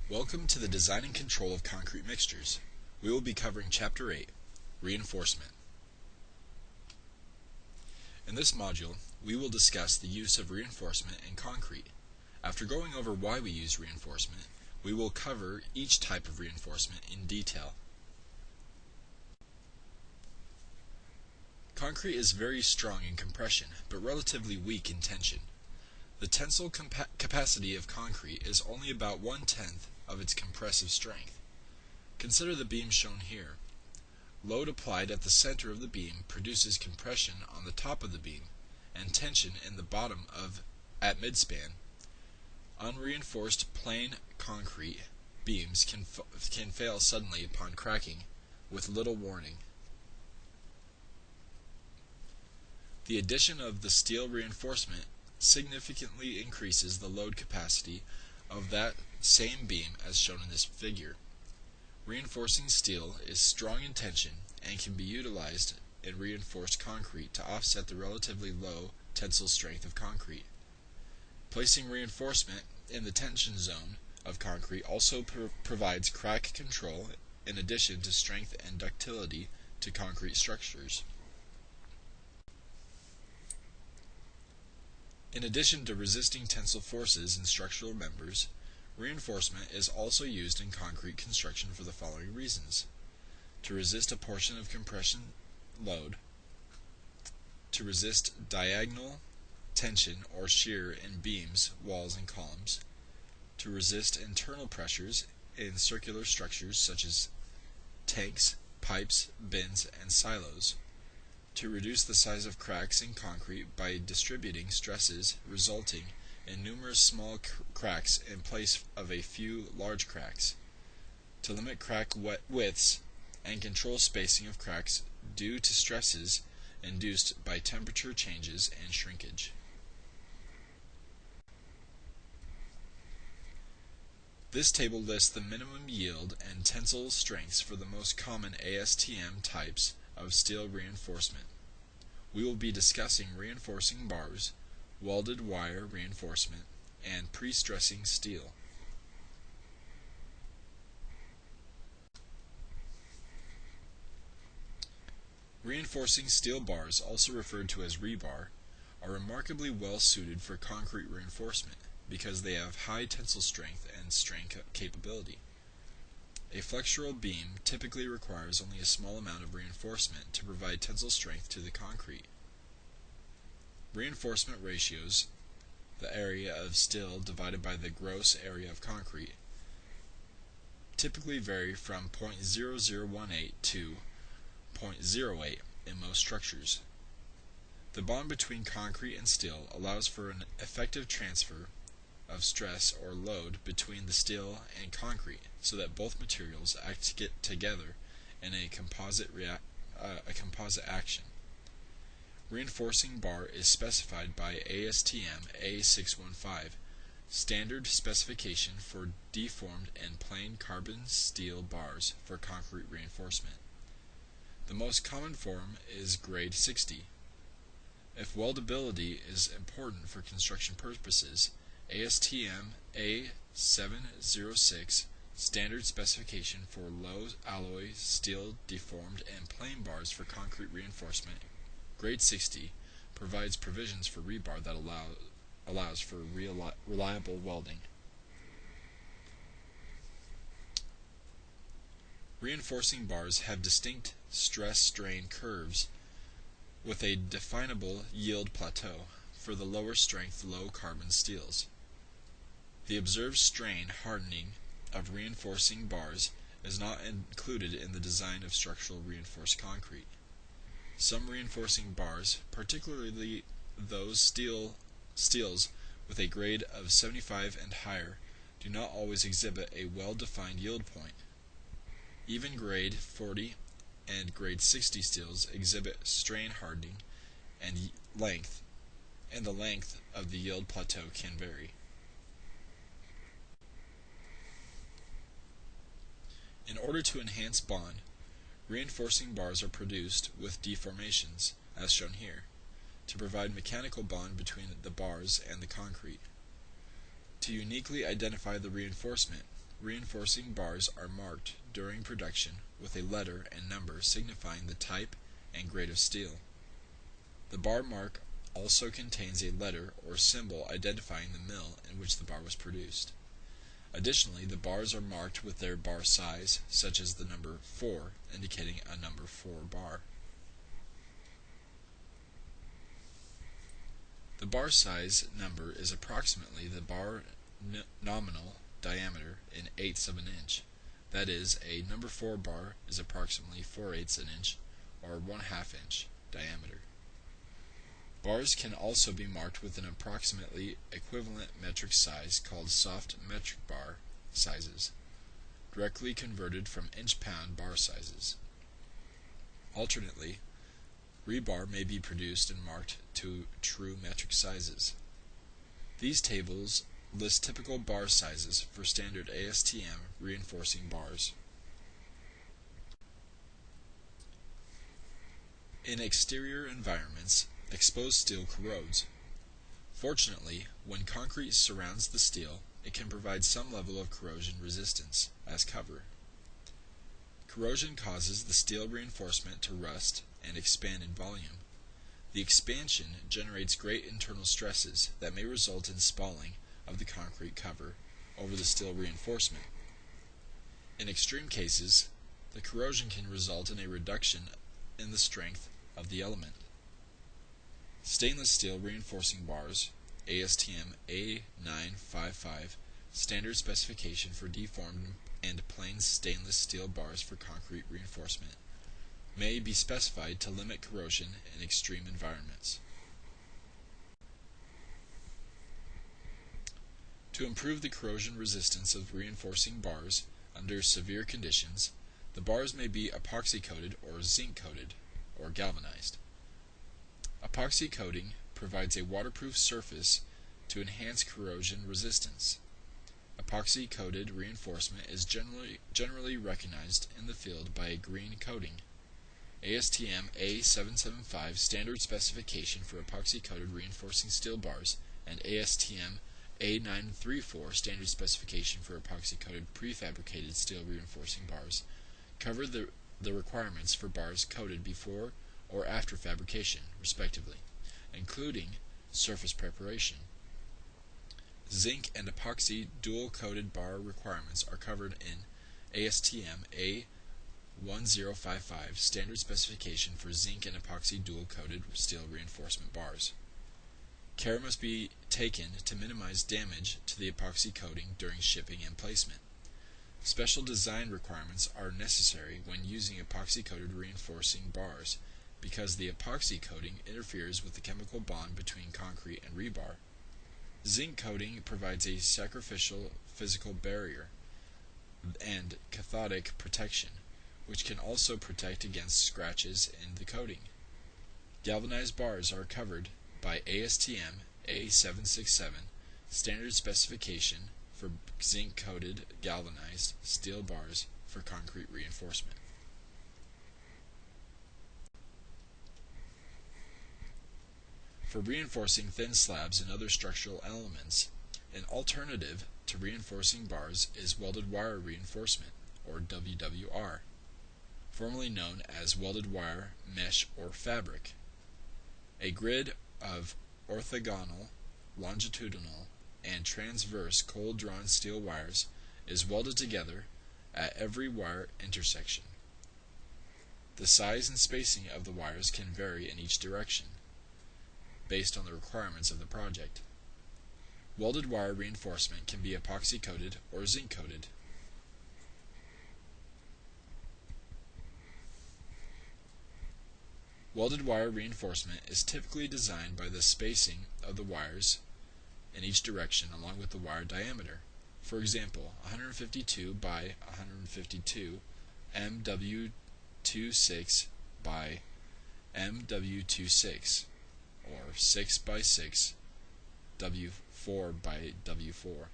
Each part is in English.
Welcome to the Design and Control of Concrete Mixtures. We will be covering Chapter 8, Reinforcement. In this module, we will discuss the use of reinforcement in concrete. After going over why we use reinforcement, we will cover each type of reinforcement in detail. Concrete is very strong in compression, but relatively weak in tension. The tensile capacity of concrete is only about 1/10 of its compressive strength. Consider the beam shown here. Load applied at the center of the beam produces compression on the top of the beam and tension in the bottom at midspan. Unreinforced plain concrete beams can fail suddenly upon cracking with little warning. The addition of the steel reinforcement significantly increases the load capacity of that same beam as shown in this figure. Reinforcing steel is strong in tension and can be utilized in reinforced concrete to offset the relatively low tensile strength of concrete. Placing reinforcement in the tension zone of concrete also provides crack control in addition to strength and ductility to concrete structures. In addition to resisting tensile forces in structural members, reinforcement is also used in concrete construction for the following reasons: to resist a portion of compression load, to resist diagonal tension or shear in beams, walls, and columns, to resist internal pressures in circular structures such as tanks, pipes, bins, and silos, to reduce the size of cracks in concrete by distributing stresses resulting in numerous small cracks in place of a few large cracks, to limit crack widths and control spacing of cracks due to stresses induced by temperature changes and shrinkage. This table lists the minimum yield and tensile strengths for the most common ASTM types of steel reinforcement. We will be discussing reinforcing bars, welded wire reinforcement, and pre-stressing steel. Reinforcing steel bars, also referred to as rebar, are remarkably well suited for concrete reinforcement because they have high tensile strength and strain capability. A flexural beam typically requires only a small amount of reinforcement to provide tensile strength to the concrete. Reinforcement ratios, the area of steel divided by the gross area of concrete, typically vary from 0.0018 to 0.08 in most structures. The bond between concrete and steel allows for an effective transfer of stress or load between the steel and concrete so that both materials act together in a composite action. Reinforcing bar is specified by ASTM A615, standard specification for deformed and plain carbon steel bars for concrete reinforcement. The most common form is grade 60. If weldability is important for construction purposes, ASTM A706, standard specification for low alloy steel deformed and plain bars for concrete reinforcement, grade 60, provides provisions for rebar that allows for reliable welding. Reinforcing bars have distinct stress-strain curves with a definable yield plateau for the lower strength low carbon steels. The observed strain hardening of reinforcing bars is not included in the design of structural reinforced concrete. Some reinforcing bars, particularly those steels with a grade of 75 and higher, do not always exhibit a well-defined yield point. Even grade 40 and grade 60 steels exhibit strain hardening and the length of the yield plateau can vary. In order to enhance bond, reinforcing bars are produced with deformations, as shown here, to provide mechanical bond between the bars and the concrete. To uniquely identify the reinforcement, reinforcing bars are marked during production with a letter and number signifying the type and grade of steel. The bar mark also contains a letter or symbol identifying the mill in which the bar was produced. Additionally, the bars are marked with their bar size, such as the number 4, indicating a number 4 bar. The bar size number is approximately the bar nominal diameter in eighths of an inch. That is, a number 4 bar is approximately 4/8 an inch, or 1/2 inch diameter. Bars can also be marked with an approximately equivalent metric size called soft metric bar sizes, directly converted from inch-pound bar sizes. Alternately, rebar may be produced and marked to true metric sizes. These tables list typical bar sizes for standard ASTM reinforcing bars. In exterior environments, exposed steel corrodes. Fortunately, when concrete surrounds the steel, it can provide some level of corrosion resistance as cover. Corrosion causes the steel reinforcement to rust and expand in volume. The expansion generates great internal stresses that may result in spalling of the concrete cover over the steel reinforcement. In extreme cases, the corrosion can result in a reduction in the strength of the element. Stainless steel reinforcing bars, ASTM A955, standard specification for deformed and plain stainless steel bars for concrete reinforcement, may be specified to limit corrosion in extreme environments. To improve the corrosion resistance of reinforcing bars under severe conditions, the bars may be epoxy coated or zinc coated or galvanized. Epoxy coating provides a waterproof surface to enhance corrosion resistance. Epoxy coated reinforcement is generally recognized in the field by a green coating. ASTM A775 standard specification for epoxy coated reinforcing steel bars and ASTM A934 standard specification for epoxy coated prefabricated steel reinforcing bars cover the requirements for bars coated before or after fabrication, respectively, including surface preparation. Zinc and epoxy dual-coated bar requirements are covered in ASTM A1055 standard specification for zinc and epoxy dual-coated steel reinforcement bars. Care must be taken to minimize damage to the epoxy coating during shipping and placement. Special design requirements are necessary when using epoxy-coated reinforcing bars because the epoxy coating interferes with the chemical bond between concrete and rebar. Zinc coating provides a sacrificial physical barrier and cathodic protection, which can also protect against scratches in the coating. Galvanized bars are covered by ASTM A767 standard specification for zinc-coated galvanized steel bars for concrete reinforcement. For reinforcing thin slabs and other structural elements, an alternative to reinforcing bars is welded wire reinforcement, or WWR, formerly known as welded wire, mesh, or fabric. A grid of orthogonal, longitudinal, and transverse cold-drawn steel wires is welded together at every wire intersection. The size and spacing of the wires can vary in each direction, based on the requirements of the project. Welded wire reinforcement can be epoxy coated or zinc coated. Welded wire reinforcement is typically designed by the spacing of the wires in each direction along with the wire diameter. For example, 152 by 152 MW26 by MW26, or 6 by 6 W4 by W4,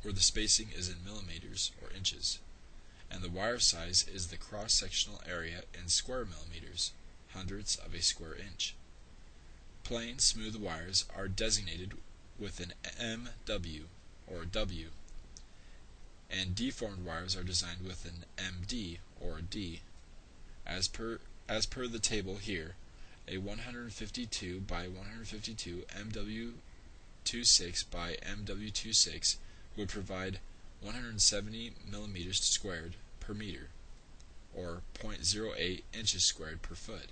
where the spacing is in millimeters or inches, and the wire size is the cross-sectional area in square millimeters, hundredths of a square inch. Plain, smooth wires are designated with an MW, or W. and deformed wires are designed with an MD or D. As per the table here, a 152 by 152 MW26 by MW26 would provide 170 millimeters squared per meter, or 0.08 inches squared per foot,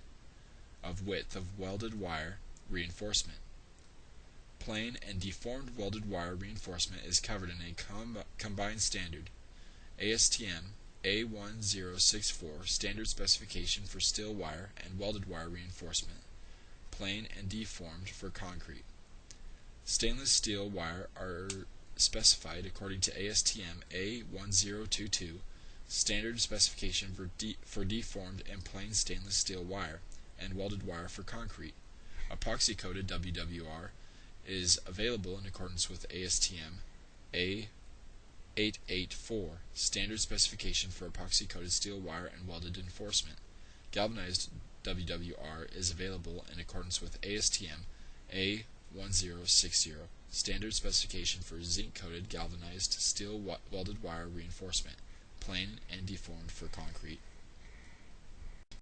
of width of welded wire reinforcement. Plain and deformed welded wire reinforcement is covered in a combined standard, ASTM A1064 standard specification for steel wire and welded wire reinforcement, plain and deformed for concrete. Stainless steel wire are specified according to ASTM A1022 standard specification for deformed and plain stainless steel wire and welded wire for concrete. Epoxy coated WWR is available in accordance with ASTM A884 standard specification for epoxy coated steel wire and welded reinforcement. Galvanized WWR is available in accordance with ASTM A1060 standard specification for zinc coated galvanized steel welded wire reinforcement, plain and deformed for concrete.